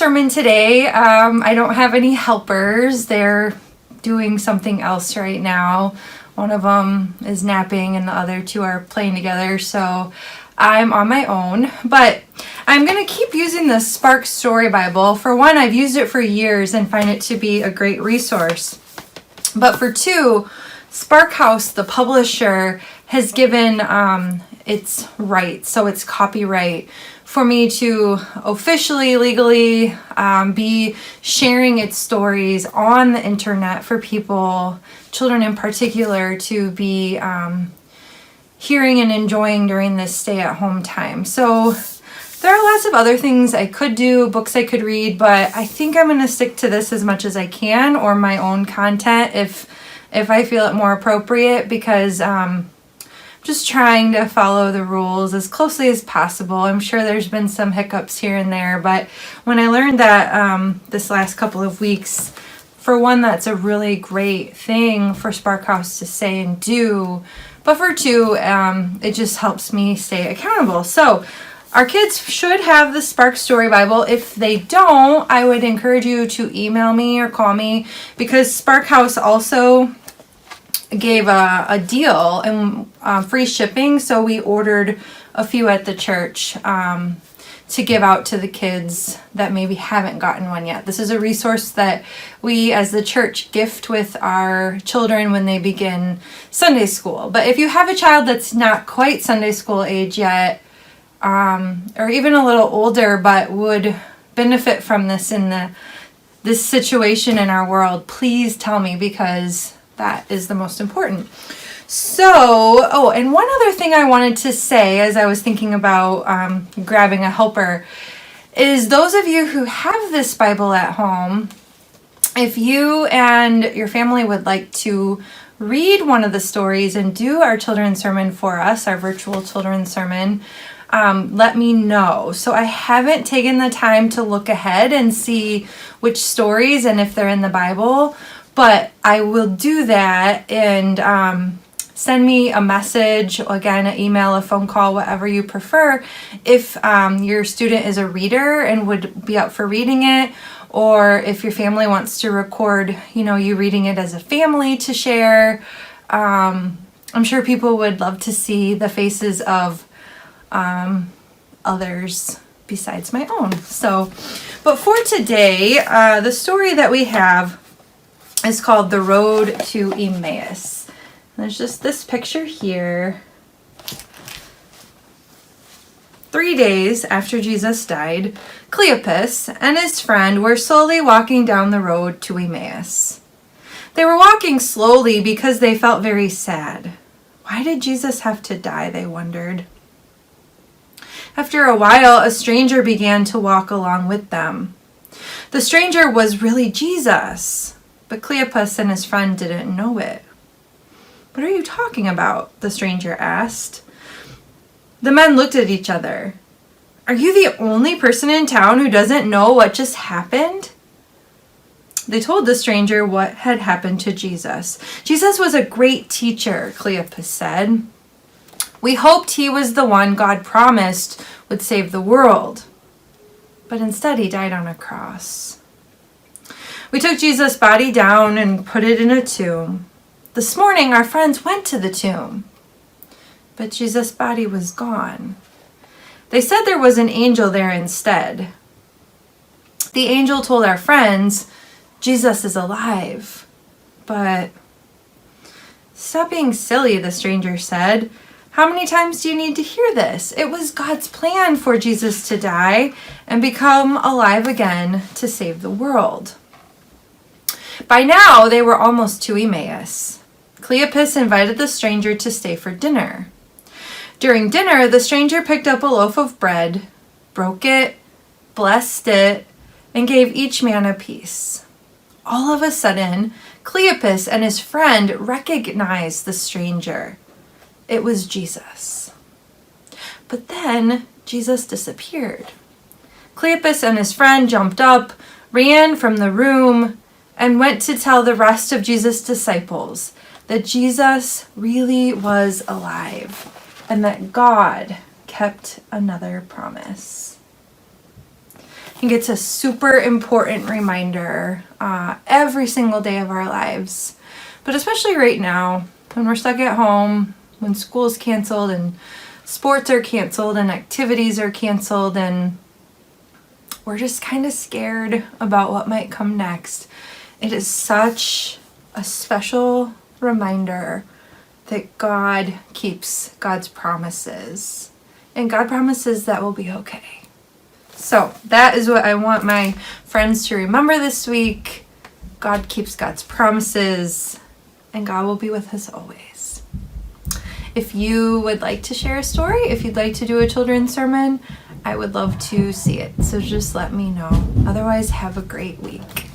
sermon today. I don't have any helpers. They're doing something else right now. One of them is napping and the other two are playing together, so I'm on my own. But I'm going to keep using the Spark Story Bible. For one, I've used it for years and find it to be a great resource. But for two, Spark House, the publisher, has given its rights, so it's copyright, for me to officially, legally be sharing its stories on the internet for people, children in particular, to be hearing and enjoying during this stay-at-home time. So there are lots of other things I could do, books I could read, but I think I'm going to stick to this as much as I can, or my own content if I feel it more appropriate, because just trying to follow the rules as closely as possible. I'm sure there's been some hiccups here and there, but when I learned that this last couple of weeks, for one, that's a really great thing for Spark House to say and do, but for two, it just helps me stay accountable. So our kids should have the Spark Story Bible. If they don't, I would encourage you to email me or call me, because Spark House also gave a deal and free shipping, so we ordered a few at the church to give out to the kids that maybe haven't gotten one yet. This is a resource that we as the church gift with our children when they begin Sunday school. But if you have a child that's not quite Sunday school age yet, or even a little older but would benefit from this in this situation in our world, please tell me, because that is the most important. So, and one other thing I wanted to say as I was thinking about grabbing a helper is, those of you who have this Bible at home, if you and your family would like to read one of the stories and do our children's sermon for us, our virtual children's sermon, let me know. So I haven't taken the time to look ahead and see which stories and if they're in the Bible, but I will do that, and send me a message, again, an email, a phone call, whatever you prefer, if your student is a reader and would be up for reading it, or if your family wants to record, you reading it as a family to share. I'm sure people would love to see the faces of others besides my own. So, but for today, the story that we have is called The Road to Emmaus. There's just this picture here. 3 days after Jesus died, Cleopas and his friend were slowly walking down the road to Emmaus. They were walking slowly because they felt very sad. Why did Jesus have to die, they wondered. After a while, a stranger began to walk along with them. The stranger was really Jesus, but Cleopas and his friend didn't know it. "What are you talking about?" the stranger asked. The men looked at each other. "Are you the only person in town who doesn't know what just happened?" They told the stranger what had happened to Jesus. "Jesus was a great teacher," Cleopas said. "We hoped he was the one God promised would save the world. But instead he died on a cross. We took Jesus' body down and put it in a tomb. This morning our friends went to the tomb, but Jesus' body was gone. They said there was an angel there instead. The angel told our friends, 'Jesus is alive.' But..." "Stop being silly," the stranger said. "How many times do you need to hear this? It was God's plan for Jesus to die and become alive again to save the world." By now, they were almost to Emmaus. Cleopas invited the stranger to stay for dinner. During dinner, the stranger picked up a loaf of bread, broke it, blessed it, and gave each man a piece. All of a sudden, Cleopas and his friend recognized the stranger. It was Jesus. But then Jesus disappeared. Cleopas and his friend jumped up, ran from the room, and went to tell the rest of Jesus' disciples that Jesus really was alive and that God kept another promise. think it's a super important reminder every single day of our lives. But especially right now, when we're stuck at home, when school's canceled and sports are canceled and activities are canceled, and we're just kind of scared about what might come next. It is such a special reminder that God keeps God's promises. And God promises that we'll be okay. So that is what I want my friends to remember this week. God keeps God's promises, and God will be with us always. If you would like to share a story, if you'd like to do a children's sermon, I would love to see it. So just let me know. Otherwise, have a great week.